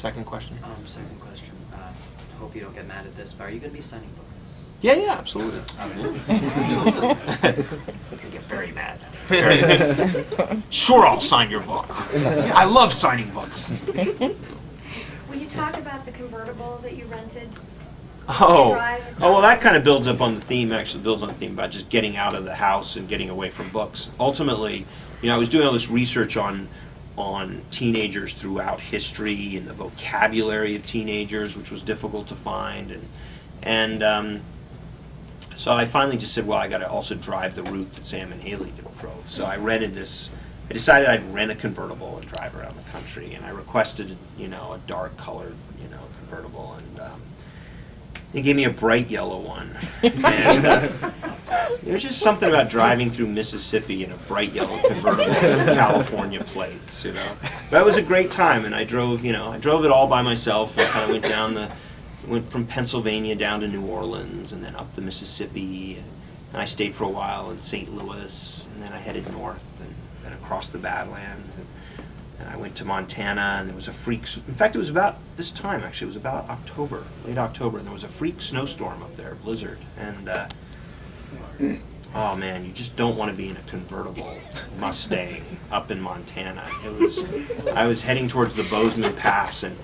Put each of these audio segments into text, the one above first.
Second question. Second question. Hope you don't get mad at this, but are you going to be signing books? Yeah, absolutely. Absolutely. I get very mad. Very. Sure, I'll sign your book. I love signing books. Will you talk about the convertible that you rented? Well, that kind of builds up on the theme. Actually, builds on the theme about just getting out of the house and getting away from books. Ultimately, I was doing all this research on teenagers throughout history and the vocabulary of teenagers, which was difficult to find, and so I finally just said, well, I got to also drive the route that Sam and Hailey drove. So I rented this. I decided I'd rent a convertible and drive around the country, and I requested, a dark colored, convertible, and they gave me a bright yellow one. And there's just something about driving through Mississippi in a bright yellow convertible with California plates, But it was a great time, and I drove it all by myself, and kind of went from Pennsylvania down to New Orleans, and then up the Mississippi, and I stayed for a while in St. Louis, and then I headed north, and then across the Badlands, and I went to Montana, and there was a freak. In fact, it was about this time, actually. It was about October, late October, and there was a freak snowstorm up there, blizzard. And, oh man, you just don't want to be in a convertible Mustang up in Montana. I was heading towards the Bozeman Pass, and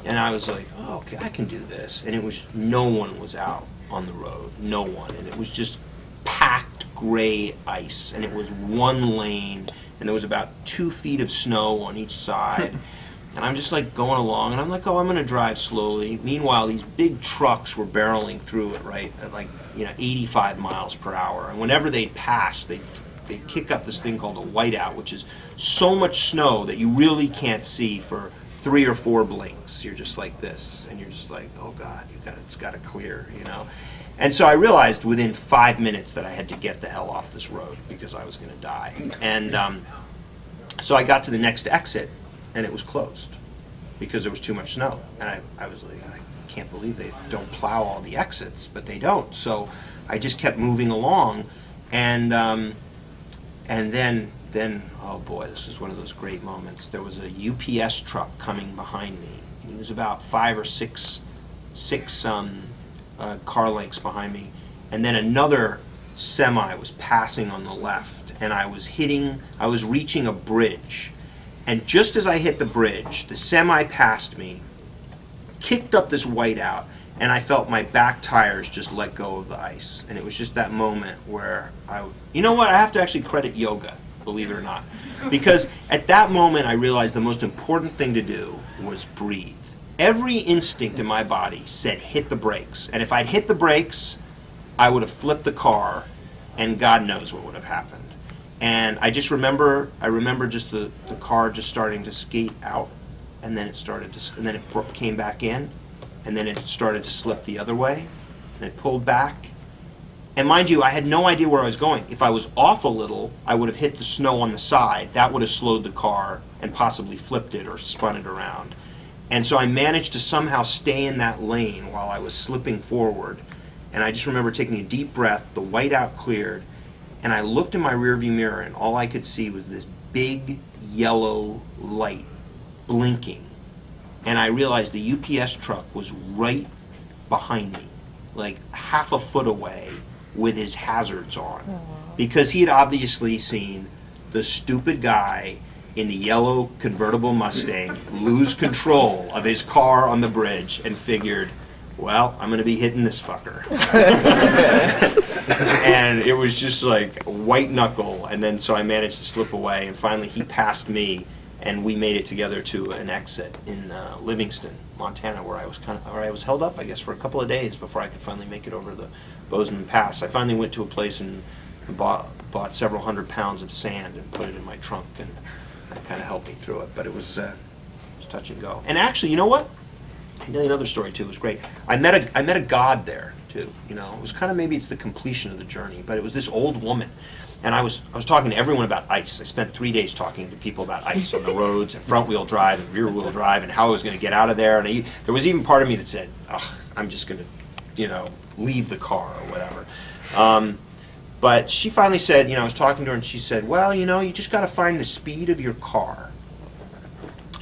I was like, oh, okay, I can do this. And no one was out on the road, no one. And it was just packed gray ice, and it was one lane, and there was about 2 feet of snow on each side. And I'm just like going along, and I'm like, oh, I'm going to drive slowly. Meanwhile, these big trucks were barreling through it, right, at 85 miles per hour. And whenever they'd pass, they'd kick up this thing called a whiteout, which is so much snow that you really can't see for 3 or 4 blinks. You're just like this, and you're just like, oh God, it's got to clear, And so I realized within 5 minutes that I had to get the hell off this road because I was going to die. And so I got to the next exit, and it was closed because there was too much snow. And I was like, I can't believe they don't plow all the exits, but they don't. So I just kept moving along, and then oh boy, this is one of those great moments. There was a UPS truck coming behind me. He was about 5 or 6 car lengths behind me, and then another semi was passing on the left, and I was reaching a bridge, and just as I hit the bridge, the semi passed me, kicked up this whiteout, and I felt my back tires just let go of the ice. And it was just that moment where I have to actually credit yoga, believe it or not, because at that moment I realized the most important thing to do was breathe. Every instinct in my body said hit the brakes, and if I'd hit the brakes, I would have flipped the car, and God knows what would have happened. And I remember just the car just starting to skate out, and then it came back in, and then it started to slip the other way, and it pulled back. And mind you, I had no idea where I was going. If I was off a little, I would have hit the snow on the side. That would have slowed the car and possibly flipped it or spun it around. And so I managed to somehow stay in that lane while I was slipping forward. And I just remember taking a deep breath, the whiteout cleared, and I looked in my rearview mirror, and all I could see was this big yellow light blinking. And I realized the UPS truck was right behind me, like half a foot away with his hazards on. Aww. Because he had obviously seen the stupid guy in the yellow convertible Mustang lose control of his car on the bridge and figured, well, I'm going to be hitting this fucker. And it was just like white knuckle, and then so I managed to slip away, and finally he passed me, and we made it together to an exit in Livingston, Montana, where I was held up, I guess, for a couple of days before I could finally make it over the Bozeman Pass. I finally went to a place and bought several hundred pounds of sand and put it in my trunk, and that kind of helped me through it. But it was touch and go. And actually, you know what? I'll tell you another story too. It was great. I met a god there too. It was kind of, maybe it's the completion of the journey, but it was this old woman. And I was talking to everyone about ice. I spent 3 days talking to people about ice on the roads and front wheel drive and rear wheel drive and how I was going to get out of there. And there was even part of me that said, oh, I'm just going to, leave the car or whatever. But she finally said, I was talking to her, and she said, well, you just got to find the speed of your car.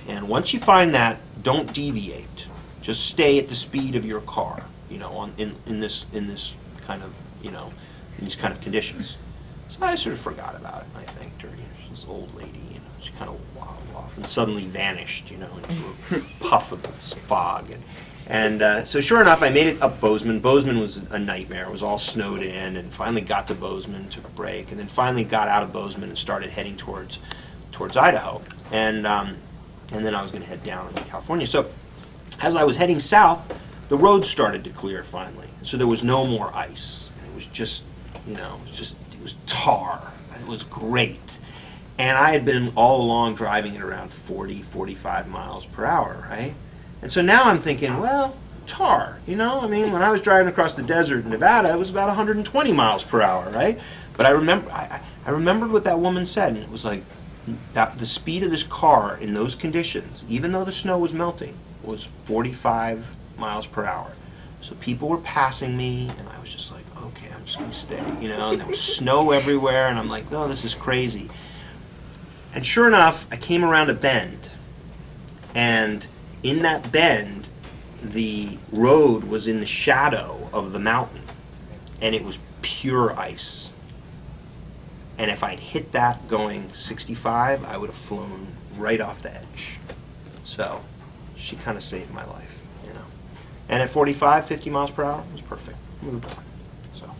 And once you find that don't deviate. Just stay at the speed of your car, in this kind of, in these kind of conditions. So I sort of forgot about it, I think, during this old lady, she kind of waddled off and suddenly vanished, into a puff of fog. And so sure enough, I made it up Bozeman. Bozeman was a nightmare. It was all snowed in, and finally got to Bozeman, took a break, and then finally got out of Bozeman and started heading towards Idaho. And then I was going to head down into California. So as I was heading south, the road started to clear finally. So there was no more ice. And it was just, it was tar. It was great. And I had been all along driving at around 40, 45 miles per hour, right? And so now I'm thinking, well, tar, when I was driving across the desert in Nevada, it was about 120 miles per hour, right? But I remembered what that woman said, and it was like, that the speed of this car in those conditions, even though the snow was melting, was 45 miles per hour. So people were passing me, and I was just like, okay, I'm just going to stay, and there was snow everywhere, and I'm like, oh, this is crazy. And sure enough, I came around a bend, and in that bend, the road was in the shadow of the mountain, and it was pure ice. And if I'd hit that going 65, I would have flown right off the edge. So she kind of saved my life, And at 45, 50 miles per hour, it was perfect. Moved on. So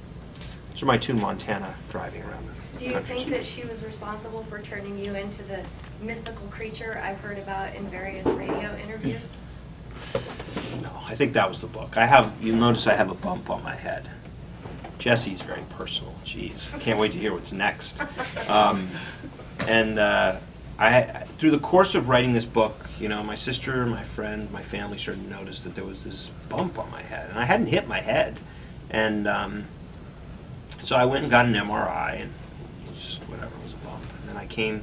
those are my two Montana driving around the Do you country. think that she was responsible for turning you into the mythical creature I've heard about in various radio interviews? No, I think that was the book. You'll notice I have a bump on my head. Jesse's very personal. Jeez, I can't wait to hear what's next. Through the course of writing this book, my sister, my friend, my family started to notice that there was this bump on my head, and I hadn't hit my head. And so I went and got an MRI, and it was just whatever, it was a bump. And then I came